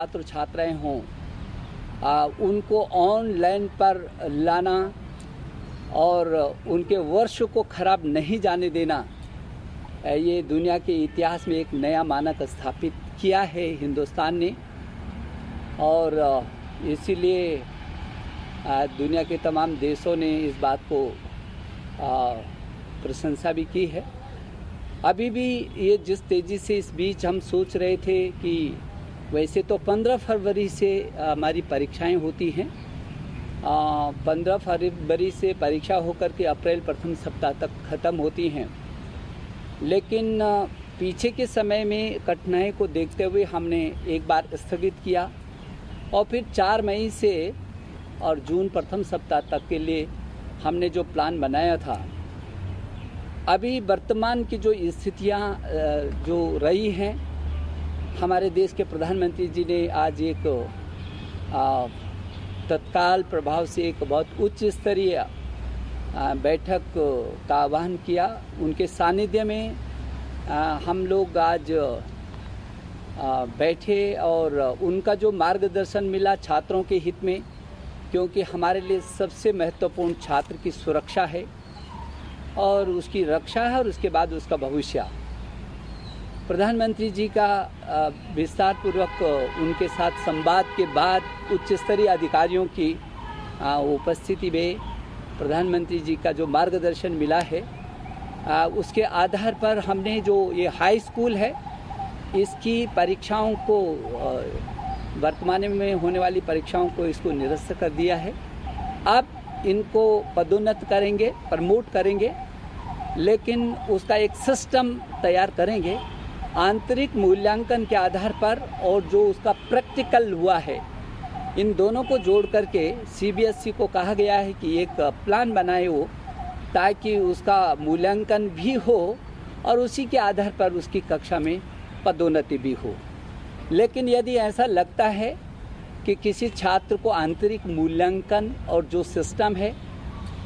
छात्र छात्राएं हों उनको ऑनलाइन पर लाना और उनके वर्ष को खराब नहीं जाने देना, ये दुनिया के इतिहास में एक नया मानक स्थापित किया है हिंदुस्तान ने। और इसीलिए दुनिया के तमाम देशों ने इस बात को प्रशंसा भी की है। अभी भी ये जिस तेज़ी से इस बीच हम सोच रहे थे कि वैसे तो 15 फरवरी से हमारी परीक्षाएं होती हैं, 15 फरवरी से परीक्षा होकर के अप्रैल प्रथम सप्ताह तक ख़त्म होती हैं, लेकिन पीछे के समय में कठिनाई को देखते हुए हमने एक बार स्थगित किया और फिर 4 मई से और जून प्रथम सप्ताह तक के लिए हमने जो प्लान बनाया था। अभी वर्तमान की जो स्थितियां जो रही हैं, हमारे देश के प्रधानमंत्री जी ने आज एक तत्काल प्रभाव से एक बहुत उच्च स्तरीय बैठक का आह्वान किया। उनके सानिध्य में हम लोग आज बैठे और उनका जो मार्गदर्शन मिला छात्रों के हित में, क्योंकि हमारे लिए सबसे महत्वपूर्ण छात्र की सुरक्षा है और उसकी रक्षा है और उसके बाद उसका भविष्य। प्रधानमंत्री जी का विस्तार पूर्वक उनके साथ संवाद के बाद उच्च स्तरीय अधिकारियों की उपस्थिति में प्रधानमंत्री जी का जो मार्गदर्शन मिला है, उसके आधार पर हमने जो ये हाई स्कूल है इसकी परीक्षाओं को, वर्तमान में होने वाली परीक्षाओं को इसको निरस्त कर दिया है। अब इनको पदोन्नत करेंगे, प्रमोट करेंगे, लेकिन उसका एक सिस्टम तैयार करेंगे आंतरिक मूल्यांकन के आधार पर, और जो उसका प्रैक्टिकल हुआ है इन दोनों को जोड़ करके सीबीएसई को कहा गया है कि एक प्लान बनाए हो ताकि उसका मूल्यांकन भी हो और उसी के आधार पर उसकी कक्षा में पदोन्नति भी हो। लेकिन यदि ऐसा लगता है कि किसी छात्र को आंतरिक मूल्यांकन और जो सिस्टम है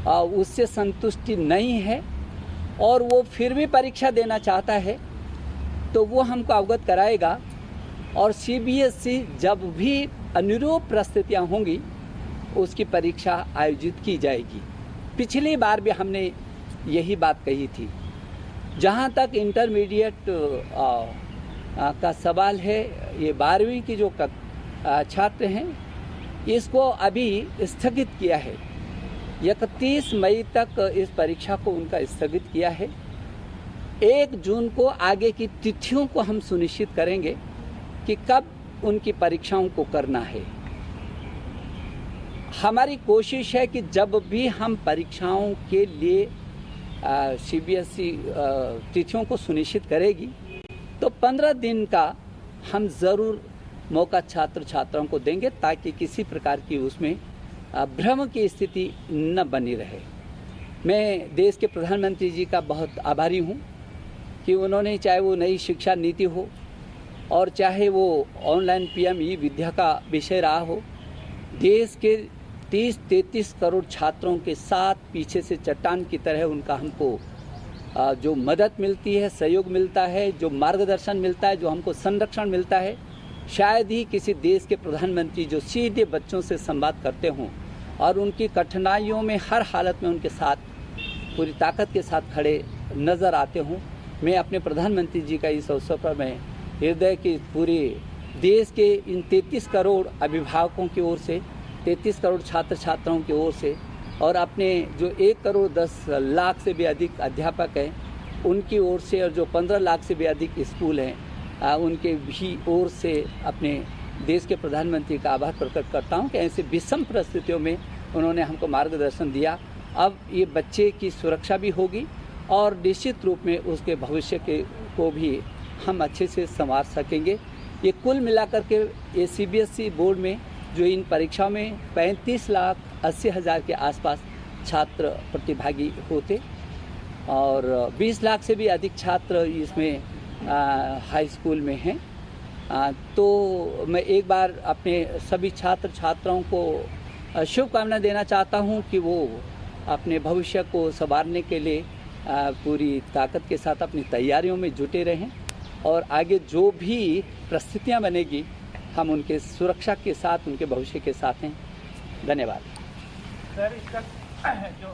उससे संतुष्टि नहीं है और वो फिर भी परीक्षा देना चाहता है, तो वो हमको अवगत कराएगा और सीबीएसई जब भी अनुरूप परिस्थितियाँ होंगी उसकी परीक्षा आयोजित की जाएगी। पिछली बार भी हमने यही बात कही थी। जहाँ तक इंटरमीडिएट का सवाल है, ये 12वीं की जो छात्र हैं इसको अभी स्थगित किया है। 31 मई तक इस परीक्षा को उनका स्थगित किया है। 1 जून को आगे की तिथियों को हम सुनिश्चित करेंगे कि कब उनकी परीक्षाओं को करना है। हमारी कोशिश है कि जब भी हम परीक्षाओं के लिए सीबीएसई तिथियों को सुनिश्चित करेगी तो 15 दिन का हम ज़रूर मौका छात्र छात्राओं को देंगे ताकि किसी प्रकार की उसमें भ्रम की स्थिति न बनी रहे। मैं देश के प्रधानमंत्री जी का बहुत आभारी हूँ कि उन्होंने, चाहे वो नई शिक्षा नीति हो और चाहे वो ऑनलाइन पीएम ई विद्या का विषय रहा हो, देश के 30-33 करोड़ छात्रों के साथ पीछे से चट्टान की तरह उनका हमको जो मदद मिलती है, सहयोग मिलता है, जो मार्गदर्शन मिलता है, जो हमको संरक्षण मिलता है, शायद ही किसी देश के प्रधानमंत्री जो सीधे बच्चों से संवाद करते हों और उनकी कठिनाइयों में हर हालत में उनके साथ पूरी ताकत के साथ खड़े नज़र आते हों। मैं अपने प्रधानमंत्री जी का इस अवसर पर मैं हृदय की पूरे देश के इन 33 करोड़ अभिभावकों की ओर से, 33 करोड़ छात्र छात्राओं की ओर से और अपने जो 1 करोड़ 10 लाख से भी अधिक अध्यापक हैं उनकी ओर से और जो 15 लाख से भी अधिक स्कूल हैं उनके भी ओर से अपने देश के प्रधानमंत्री का आभार प्रकट करता हूं कि ऐसे विषम परिस्थितियों में उन्होंने हमको मार्गदर्शन दिया। अब ये बच्चे की सुरक्षा भी होगी और निश्चित रूप में उसके भविष्य को भी हम अच्छे से संवार सकेंगे। ये कुल मिलाकर के ये सीबीएसई बोर्ड में जो इन परीक्षाओं में 35,80,000 के आसपास छात्र प्रतिभागी होते और 20 लाख से भी अधिक छात्र इसमें हाई स्कूल में हैं। तो मैं एक बार अपने सभी छात्र छात्राओं को शुभकामना देना चाहता हूं कि वो अपने भविष्य को संवारने के लिए पूरी ताकत के साथ अपनी तैयारियों में जुटे रहें और आगे जो भी परिस्थितियां बनेगी हम उनके सुरक्षा के साथ, उनके भविष्य के साथ हैं। धन्यवाद। सर, इसका जो